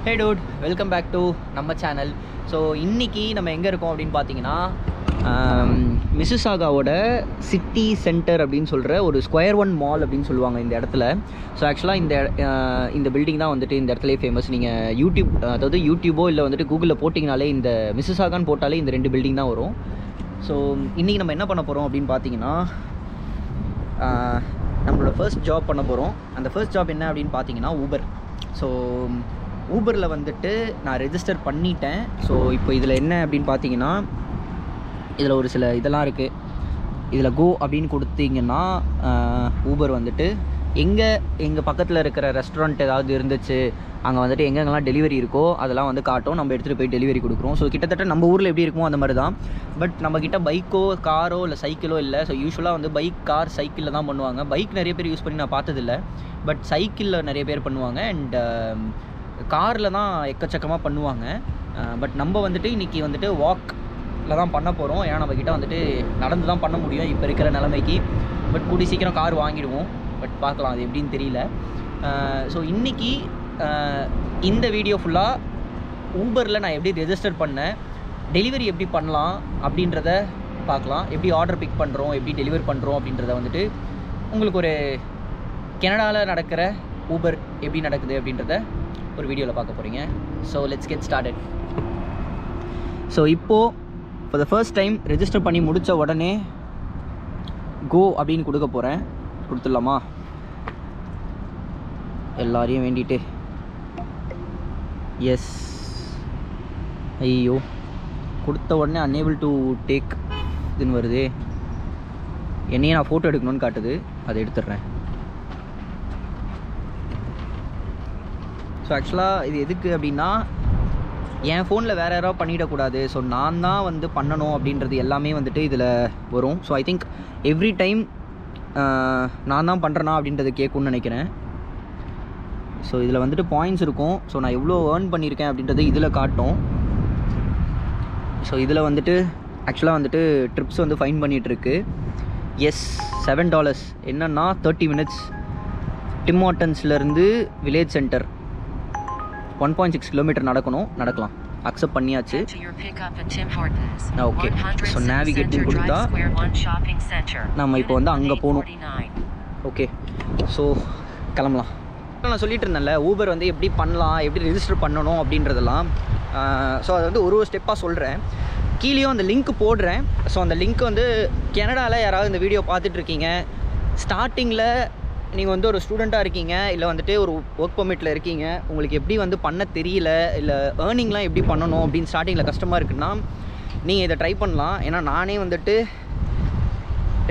Hey dude, welcome back to நம்ம channel. So இன்றைக்கி நம்ம எங்கே இருக்கோம் அப்படின்னு பார்த்தீங்கன்னா மிசிசாகாவோட சிட்டி சென்டர் அப்படின்னு சொல்கிற ஒரு ஸ்கொயர் ஒன் மால் அப்படின்னு சொல்லுவாங்க இந்த இடத்துல. ஸோ ஆக்சுவலாக இந்த பில்டிங் தான் வந்துட்டு இந்த இடத்துலேயே ஃபேமஸ். நீங்கள் யூடியூபோ இல்லை வந்துட்டு கூகுளில் போட்டிங்கனாலே இந்த மிசிசாகான்னு போட்டாலே இந்த 2 பில்டிங் தான் வரும். ஸோ இன்றைக்கி நம்ம என்ன பண்ண போகிறோம் அப்படின்னு பார்த்தீங்கன்னா நம்மளோட ஃபர்ஸ்ட் ஜாப் பண்ண போகிறோம். அந்த ஃபர்ஸ்ட் ஜாப் என்ன அப்படின்னு பார்த்தீங்கன்னா ஊபர். ஸோ ஊபரில் வந்துட்டு நான் ரெஜிஸ்டர் பண்ணிட்டேன். ஸோ இப்போ இதில் என்ன அப்படின்னு பார்த்தீங்கன்னா இதில் ஒரு சில இதெல்லாம் இருக்குது. இதில் கோ அப்படின்னு கொடுத்தீங்கன்னா ஊபர் வந்துட்டு எங்கள் பக்கத்தில் இருக்கிற ரெஸ்டாரண்ட் ஏதாவது இருந்துச்சு, அங்கே வந்துட்டு எங்கெங்கெல்லாம் டெலிவரி இருக்கோ அதெல்லாம் வந்து காட்டும். நம்ம எடுத்துகிட்டு போய் டெலிவரி கொடுக்குறோம். ஸோ கிட்டத்தட்ட நம்ம ஊரில் எப்படி இருக்குமோ அந்த மாதிரி தான். பட் நம்மக்கிட்ட பைக்கோ காரோ இல்லை சைக்கிளோ இல்லை. ஸோ யூஸ்வலாக வந்து பைக் கார் சைக்கிளில் தான் பண்ணுவாங்க. பைக் நிறைய பேர் யூஸ் பண்ணி நான் பார்த்ததில்ல, பட் சைக்கிளில் நிறைய பேர் பண்ணுவாங்க. அண்ட் காரில் தான் எக்கச்சக்கமாக பண்ணுவாங்க. பட் நம்ம வந்துட்டு இன்றைக்கி வந்துட்டு வாக்கில் தான் பண்ண போகிறோம். ஏன்னா நம்மக்கிட்ட வந்துட்டு நடந்து தான் பண்ண முடியும் இப்போ இருக்கிற நிலைமைக்கு. பட் கூடி சீக்கிரம் கார் வாங்கிடுவோம். பட் பார்க்கலாம், அது எப்படின்னு தெரியல. ஸோ இன்றைக்கி இந்த வீடியோ ஃபுல்லாக ஊபரில் நான் எப்படி ரெஜிஸ்டர் பண்ணேன், டெலிவரி எப்படி பண்ணலாம் அப்படின்றத பார்க்கலாம். எப்படி ஆர்டர் பிக் பண்ணுறோம், எப்படி டெலிவரி பண்ணுறோம் அப்படின்றத வந்துட்டு உங்களுக்கு ஒரு கனடாவில் நடக்கிற ஊபர் எப்படி நடக்குது அப்படின்றத ஒரு வீடியோவில் பார்க்க போகிறீங்க. So let's get started. So இப்போது for the first time register பண்ணி முடித்த உடனே கோ அப்படின்னு கொடுக்க போகிறேன். கொடுத்துடலாமா? எல்லாரையும் வேண்டிட்டு எஸ். ஐயோ, கொடுத்த உடனே அன்னேபிள் டு டேக் இதுன்னு வருது. என்னையே நான் ஃபோட்டோ எடுக்கணும்னு காட்டுது, அதை எடுத்துடுறேன். ஸோ ஆக்சுவலாக இது எதுக்கு அப்படின்னா என் ஃபோனில் வேறு யாராவது பண்ணிடக்கூடாது. ஸோ நான் தான் வந்து பண்ணணும் அப்படின்றது எல்லாமே வந்துட்டு இதில் வரும். So I think every time நான் தான் பண்ணுறேனா அப்படின்றது கேட்கும்னு நினைக்கிறேன். ஸோ இதில் வந்துட்டு பாயிண்ட்ஸ் இருக்கும். ஸோ நான் எவ்வளோ ஏர்ன் பண்ணியிருக்கேன் அப்படின்றது இதில் காட்டும். ஸோ இதில் வந்துட்டு ஆக்சுவலாக வந்துட்டு ட்ரிப்ஸ் வந்து ஃபைன் பண்ணிகிட்ருக்கு. எஸ், $7. என்னென்னா 30 மினிட்ஸ் டிம் ஹார்ட்டன்ஸ்லேருந்து வில்லேஜ் சென்டர் 1.6 கிலோமீட்டர் நடக்கலாம். அக்செப்ட் பண்ணியாச்சு. ஓகே, ஸோ நேவிகேட்டிங் கொடுத்தா நம்ம இப்போ வந்து அங்கே போகணும். ஓகே, ஸோ கிளம்பலாம். நான் சொல்லிட்டு இருந்தேன்ல ஊபர் வந்து எப்படி பண்ணலாம், எப்படி ரெஜிஸ்டர் பண்ணணும் அப்படின்றதெல்லாம். ஸோ அதை வந்து ஒரு ஸ்டெப்பாக சொல்கிறேன். கீழேயும் அந்த லிங்க் போடுறேன். ஸோ அந்த லிங்க் வந்து கனடாவில் யாராவது இந்த வீடியோ பார்த்துட்ருக்கீங்க, ஸ்டார்டிங்கில் நீங்கள் வந்து ஒரு ஸ்டூடெண்ட்டாக இருக்கீங்க, இல்லை வந்துட்டு ஒரு ஒர்க் பர்மிட்டில் இருக்கீங்க, உங்களுக்கு எப்படி வந்து பண்ண தெரியல, இல்லை ஏர்னிங்லாம் எப்படி பண்ணணும் அப்படின்னு ஸ்டார்டிங்கில் கஷ்டமாக இருக்குன்னா நீங்கள் இதை ட்ரை பண்ணலாம். ஏன்னா நானே வந்துட்டு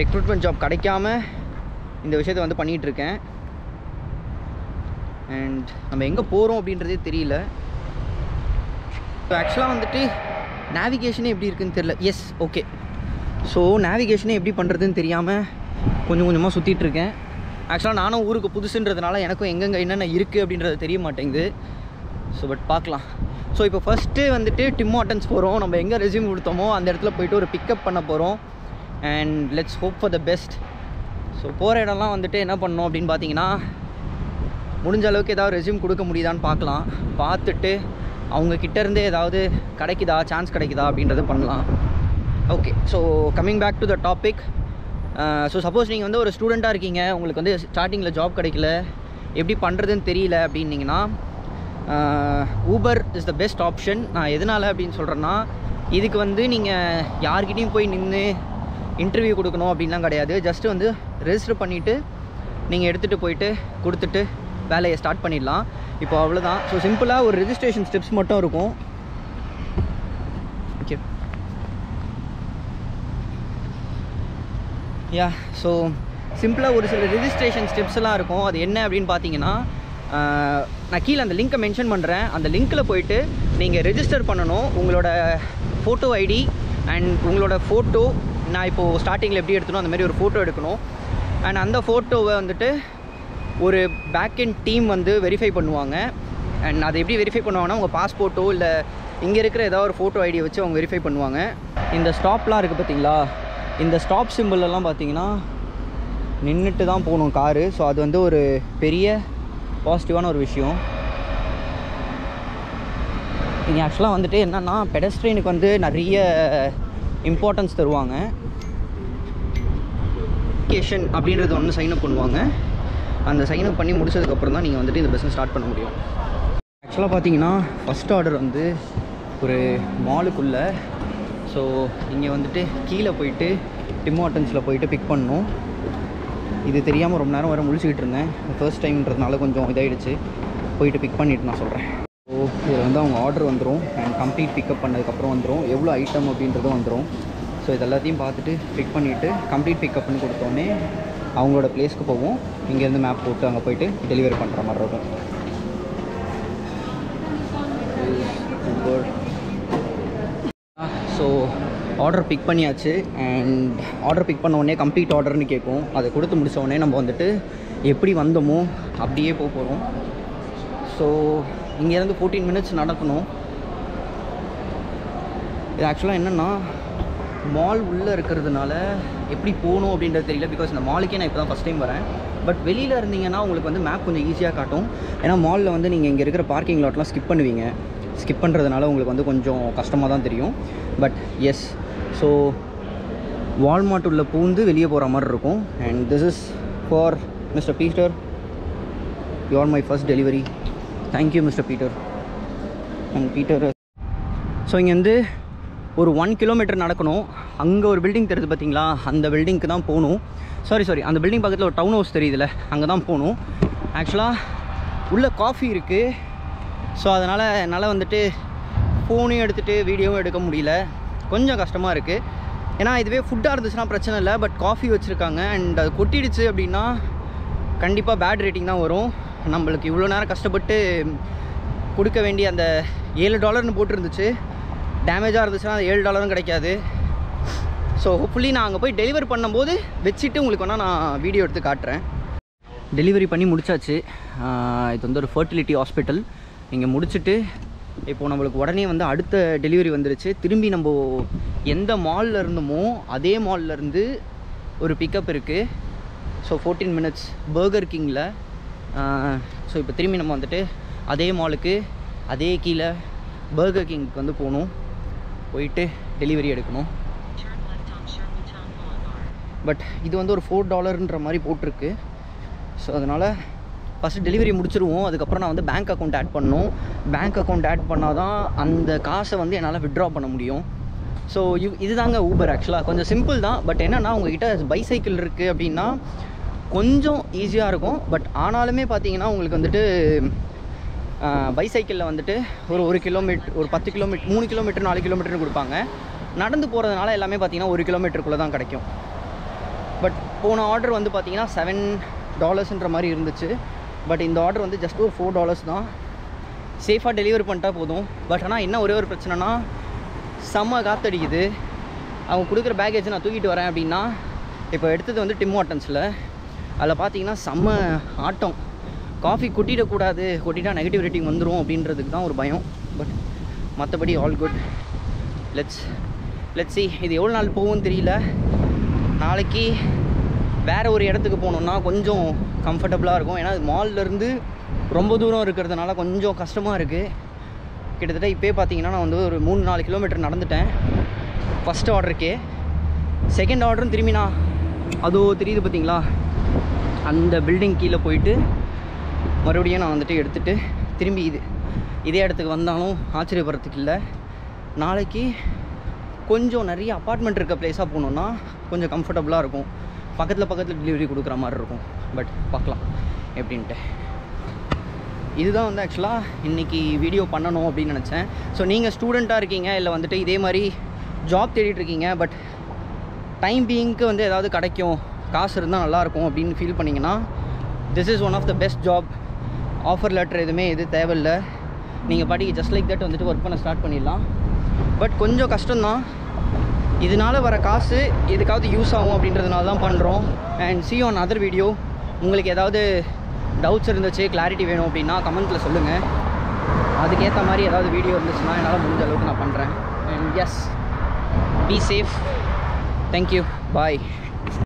ரெக்ரூட்மெண்ட் ஜாப் கிடைக்காம இந்த விஷயத்தை வந்து பண்ணிகிட்ருக்கேன். அண்ட் நம்ம எங்கே போகிறோம் அப்படின்றதே தெரியல. ஆக்சுவலாக வந்துட்டு நேவிகேஷனே எப்படி இருக்குதுன்னு தெரியல. S, okay. ஸோ நேவிகேஷனே எப்படி பண்ணுறதுன்னு தெரியாமல் கொஞ்சம் கொஞ்சமாக சுற்றிட்டுருக்கேன். ஆக்சுவலாக நானும் ஊருக்கு புதுசுன்றதுனால எனக்கும் எங்கெங்கே என்னென்ன இருக்குது அப்படின்றது தெரிய மாட்டேங்குது. ஸோ பட் பார்க்கலாம். ஸோ இப்போ ஃபஸ்ட்டு வந்துட்டு டிம் ஹார்ட்டன்ஸ் போகிறோம். நம்ம எங்கே ரெஸ்யூம் கொடுத்தோமோ அந்த இடத்துல போய்ட்டு ஒரு பிக்கப் பண்ண போகிறோம். And let's hope for the best. So போகிற இடம்லாம் வந்துட்டு என்ன பண்ணணும் அப்படின்னு பார்த்தீங்கன்னா முடிஞ்ச அளவுக்கு ஏதாவது ரெஸ்யூம் கொடுக்க முடியுதான்னு பார்க்கலாம். பார்த்துட்டு அவங்கக்கிட்டேருந்தே ஏதாவது சான்ஸ் கிடைக்குதா அப்படின்றத பண்ணலாம். Okay, so coming back to the topic. So suppose நீங்கள் வந்து ஒரு ஸ்டூடெண்ட்டாக இருக்கீங்க, உங்களுக்கு வந்து ஸ்டார்டிங்கில் ஜாப் கிடைக்கல, எப்படி பண்ணுறதுன்னு தெரியல அப்படின்னிங்கன்னா Uber is the best option. நான் எதனால் அப்படின்னு சொல்கிறேன்னா, இதுக்கு வந்து நீங்கள் யார்கிட்டையும் போய் நின்று இன்டர்வியூ கொடுக்கணும் அப்படின்லாம் கிடையாது. ஜஸ்ட்டு வந்து ரெஜிஸ்டர் பண்ணிவிட்டு நீங்கள் எடுத்துகிட்டு போயிட்டு கொடுத்துட்டு வேலையை ஸ்டார்ட் பண்ணிடலாம். இப்போ அவ்வளோதான். ஸோ சிம்பிளாக ஒரு ரெஜிஸ்ட்ரேஷன் ஸ்டெப்ஸ் மட்டும் இருக்கும். ஓகே, யா. ஸோ சிம்பிளாக ஒரு சில ரெஜிஸ்ட்ரேஷன் ஸ்டெப்ஸ்லாம் இருக்கும். அது என்ன அப்படின்னு பார்த்தீங்கன்னா நான் கீழே அந்த லிங்க்கை மென்ஷன் பண்ணுறேன். அந்த லிங்க்கில் போயிட்டு நீங்கள் ரெஜிஸ்டர் பண்ணணும். உங்களோட ஃபோட்டோ ஐடி அண்ட் உங்களோட ஃபோட்டோ, நான் இப்போது ஸ்டார்டிங்கில் எப்படி எடுத்தனோ அந்த மாதிரி ஒரு ஃபோட்டோ எடுக்கணும். அண்ட் அந்த ஃபோட்டோவை வந்துட்டு ஒரு பேக்கெண்ட் டீம் வந்து வெரிஃபை பண்ணுவாங்க. அண்ட் அதை எப்படி வெரிஃபை பண்ணுவாங்கன்னா உங்கள் பாஸ்போர்ட்டோ இல்லை இங்கே இருக்கிற ஏதாவது ஒரு ஃபோட்டோ ஐடியை வச்சு அவங்க வெரிஃபை பண்ணுவாங்க. இந்த ஸ்டாப்லாம் இருக்குது பார்த்தீங்களா, இந்த ஸ்டாப் சிம்பிளெல்லாம் பார்த்தீங்கன்னா நின்றுட்டு தான் போகணும் காரு. ஸோ அது வந்து ஒரு பெரிய பாசிட்டிவான ஒரு விஷயம். இங்கே ஆக்சுவலாக வந்துட்டு என்னென்னா பெடஸ்ட்ரியனுக்கு வந்து நிறைய இம்பார்ட்டன்ஸ் தருவாங்க. அப்ளிகேஷன் அப்படின்றது ஒன்று சைன்அப் பண்ணுவாங்க. அந்த சைன்அப் பண்ணி முடிச்சதுக்கப்புறம் தான் நீங்கள் வந்துட்டு இந்த பிஸ்னஸ் ஸ்டார்ட் பண்ண முடியும். ஆக்சுவலாக பார்த்தீங்கன்னா ஃபஸ்ட் ஆர்டர் வந்து ஒரு மாலுக்குள்ளே. ஸோ இங்கே வந்துட்டு கீழே போயிட்டு டிம் ஹார்ட்டன்ஸில் போயிட்டு பிக் பண்ணணும். இது தெரியாமல் ரொம்ப நேரம் வர முழிச்சிக்கிட்டு இருந்தேன். ஃபர்ஸ்ட் டைம்ன்றதுனால கொஞ்சம் இதாகிடுச்சு. போயிட்டு பிக் பண்ணிவிட்டு நான் சொல்கிறேன். ஸோ இதில் வந்து அவங்க ஆர்டர் வந்துடும் அண்ட் கம்ப்ளீட் பிக்கப் பண்ணதுக்கப்புறம் வந்துடும், எவ்வளோ ஐட்டம் அப்படின்றதும் வந்துடும். ஸோ இது எல்லாத்தையும் பார்த்துட்டு பிக் பண்ணிவிட்டு கம்ப்ளீட் பிக்கப் பண்ணி கொடுத்தோன்னே அவங்களோட பிளேஸ்க்கு போவோம். இங்கேருந்து மேப் போட்டு அங்கே போய்ட்டு டெலிவரி பண்ணுற மாதிரி இருக்கும். ஸோ ஆர்டர் பிக் பண்ணியாச்சு அண்ட் ஆர்டர் பிக் பண்ண உடனே கம்ப்ளீட் ஆர்டர்னு கேட்கும். அதை கொடுத்து முடித்த உடனே நம்ம வந்துட்டு எப்படி வந்தோமோ அப்படியே போக போகிறோம். ஸோ இங்கேருந்து 14 minutes நடக்கணும். இது ஆக்சுவலாக என்னென்னா மால் உள்ளே இருக்கிறதுனால எப்படி போகணும் அப்படின்றது தெரியல. பிகாஸ் இந்த மாலுக்கே நான் இப்போ தான் ஃபஸ்ட் டைம் வரேன். பட் வெளியில் இருந்தீங்கன்னா உங்களுக்கு வந்து மேப் கொஞ்சம் ஈஸியாக காட்டும். ஏன்னா மாலில் வந்து நீங்கள் இங்கே இருக்கிற பார்க்கிங் லாட்லாம் ஸ்கிப் பண்ணுவீங்க. ஸ்கிப் பண்ணுறதுனால உங்களுக்கு வந்து கொஞ்சம் கஷ்டமாக தான் தெரியும். பட் எஸ், ஸோ வால்மார்ட் உள்ள பூந்து வெளியே போகிற மாதிரி இருக்கும். And this is for mister Peter. You are my first delivery. Thank you mister Peter. And Peter. So இங்கேருந்து ஒரு 1 கிலோமீட்டர் நடக்கணும். அங்கே ஒரு பில்டிங் தெரியுது பார்த்தீங்களா, அந்த பில்டிங்க்கு தான் போகணும். சாரி அந்த பில்டிங் பக்கத்தில் ஒரு டவுன் ஹவுஸ் தெரியுதுல்ல, அங்கே தான் போகணும். ஆக்சுவலாக உள்ளே காஃபி இருக்குது. ஸோ அதனால் என்னால் வந்துட்டு ஃபோனையும் எடுத்துகிட்டு வீடியோவும் எடுக்க முடியல. கொஞ்சம் கஷ்டமாக இருக்குது. ஏன்னா இதுவே ஃபுட்டாக இருந்துச்சுன்னா பிரச்சனை இல்லை. பட் காஃபி வச்சுருக்காங்க அண்ட் அது கொட்டிடுச்சு அப்படின்னா கண்டிப்பாக பேட் ரேட்டிங் தான் வரும். நம்மளுக்கு இவ்வளோ நேரம் கஷ்டப்பட்டு கொடுக்க வேண்டிய அந்த $7 போட்டிருந்துச்சு. டேமேஜாக இருந்துச்சுன்னா அது $7 கிடைக்காது. ஸோ ஹோப்ஃபுல்லி நான் அங்கே போய் டெலிவரி பண்ணும்போது வச்சுட்டு உங்களுக்கு வேணால் நான் வீடியோ எடுத்து காட்டுறேன். டெலிவரி பண்ணி முடிச்சாச்சு. இது வந்து ஒரு ஃபர்டிலிட்டி ஹாஸ்பிட்டல். இங்கே முடிச்சுட்டு இப்போது நம்மளுக்கு உடனே வந்து அடுத்த டெலிவரி வந்துருச்சு. திரும்பி நம்ம எந்த மாலில் இருந்தோமோ அதே மால்லேருந்து ஒரு பிக்கப் இருக்குது. ஸோ 14 minutes பர்கர் கிங்கில். ஸோ இப்போ திரும்பி நம்ம வந்துட்டு அதே மாலுக்கு அதே கீழே பர்கர் கிங்க்கு வந்து போகணும். போயிட்டு டெலிவரி எடுக்கணும். பட் இது வந்து ஒரு $4ன்ற மாதிரி போட்டிருக்கு. ஸோ அதனால் ஃபஸ்ட்டு டெலிவரி முடிச்சிருவோம். அதுக்கப்புறம் நான் வந்து பேங்க் அக்கௌண்ட் ஆட் பண்ணணும். பேங்க் அக்கௌண்ட் ஆட் பண்ணால் தான் அந்த காசை வந்து என்னால் வித்ட்ரா பண்ண முடியும். ஸோ இதுதாங்க ஊபர். ஆக்சுவலாக கொஞ்சம் சிம்பிள் தான். பட் என்னென்னா உங்கள்கிட்ட பைசைக்கிள் இருக்குது அப்படின்னா கொஞ்சம் ஈஸியாக இருக்கும். பட் ஆனாலுமே பார்த்தீங்கன்னா உங்களுக்கு வந்துட்டு பைசைக்கிளில் வந்துட்டு ஒரு கிலோமீட்டர், ஒரு 10 கிலோமீட்டர், 3 கிலோமீட்டர், 4 கிலோமீட்டர்னு கொடுப்பாங்க. நடந்து போகிறதுனால எல்லாமே பார்த்தீங்கன்னா 1 கிலோமீட்டருக்குள்ளே தான் கிடைக்கும். பட் போன ஆர்டர் வந்து பார்த்தீங்கன்னா $7ன்ற மாதிரி இருந்துச்சு. பட் இந்த ஆர்டர் வந்து ஜஸ்ட் ஒரு $4 தான். சேஃபாக டெலிவரி பண்ணிட்டா போதும். பட் ஆனால் என்ன ஒரே ஒரு பிரச்சனைனா செம்ம காற்றடிக்குது. அவங்க கொடுக்குற பேக்கேஜ் நான் தூக்கிட்டு வரேன் அப்படின்னா இப்போ எடுத்தது வந்து டிம் ஹார்ட்டன்ஸில். அதில் பார்த்தீங்கன்னா செம்ம ஆட்டம். காஃபி கொட்டிடக்கூடாது, கொட்டிட்டா நெகட்டிவ் ரேட்டிங் வந்துடும் அப்படின்றதுக்கு தான் ஒரு பயம். பட் மற்றபடி ஆல் குட். லெட்ஸ் சி இது எவ்வளோ நாள் போகும்னு தெரியல. நாளைக்கு வேறு ஒரு இடத்துக்கு போகணுன்னா கொஞ்சம் கம்ஃபர்டபுளாக இருக்கும். ஏன்னா மால்லேருந்து ரொம்ப தூரம் இருக்கிறதுனால கொஞ்சம் கஷ்டமாக இருக்குது. கிட்டத்தட்ட இப்போயே பார்த்தீங்கன்னா நான் வந்து ஒரு 3-4 கிலோமீட்டர் நடந்துட்டேன் ஃபஸ்ட் ஆர்டருக்கே. செகண்ட் ஆர்டரும் திரும்பி நான் அதோ தெரியுது பார்த்தீங்களா, அந்த பில்டிங் கீழே போயிட்டு மறுபடியும் நான் வந்துட்டு எடுத்துகிட்டு திரும்பி இதே இடத்துக்கு வந்தாலும் ஆச்சரியப்படுறதுக்கு இல்லை. நாளைக்கு கொஞ்சம் நிறைய அப்பார்ட்மெண்ட் இருக்க பிளேஸாக போகணுன்னா கொஞ்சம் கம்ஃபர்டபுளாக இருக்கும். பக்கத்தில் டெலிவரி கொடுக்குற மாதிரி இருக்கும். பட் பார்க்கலாம் எப்படின்ட்டு. இதுதான் வந்து ஆக்சுவலாக இன்றைக்கி வீடியோ பண்ணணும் அப்படின்னு நினச்சேன். ஸோ நீங்கள் ஸ்டூடெண்ட்டாக இருக்கீங்க, இல்லை வந்துட்டு இதே மாதிரி ஜாப் தேடிட்டுருக்கீங்க, பட் டைம் பீயிங்க்கு வந்து ஏதாவது கிடைக்கும், காசு இருந்தால் நல்லாயிருக்கும் அப்படின்னு ஃபீல் பண்ணிங்கன்னா this is one of the best job. Offer letter எதுவுமே தேவையில்லை. நீங்கள் பாட்டிக்கு ஜஸ்ட் லைக் தட் வந்துட்டு ஒர்க் பண்ண ஸ்டார்ட் பண்ணிடலாம். பட் கொஞ்சம் கஷ்டம்தான். இதனால் வர காசு எதுக்காவது யூஸ் ஆகும் அப்படின்றதுனால தான் பண்ணுறோம். And see you on other video. உங்களுக்கு ஏதாவது டவுட்ஸ் இருந்துச்சு, கிளாரிட்டி வேணும் அப்படின்னா கமெண்ட்டில் சொல்லுங்கள். அதுக்கேற்ற மாதிரி ஏதாவது வீடியோ இருந்துச்சுன்னா என்னால் முடிஞ்ச அளவுக்கு நான் பண்ணுறேன். And yes, be safe. Thank you. Bye.